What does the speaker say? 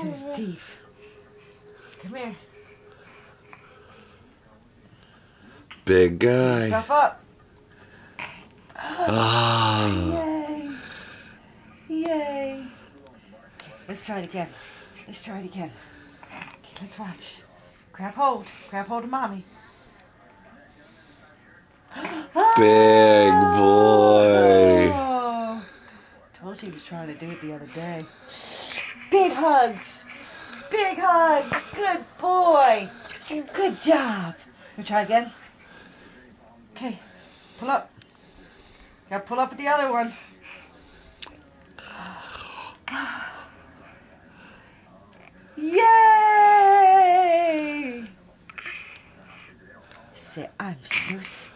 to his teeth. Come here. Big Pick guy. yourself up. Ah. Yay. Yay. Okay, let's try it again. Let's try it again. Okay, let's watch. Grab hold. Grab hold of mommy. Big boy. Oh, told you he was trying to do it the other day. Big hugs. Big hugs. Good boy. Good job. We try again. Okay, pull up. Gotta pull up with the other one. Yay! Say, I'm so special.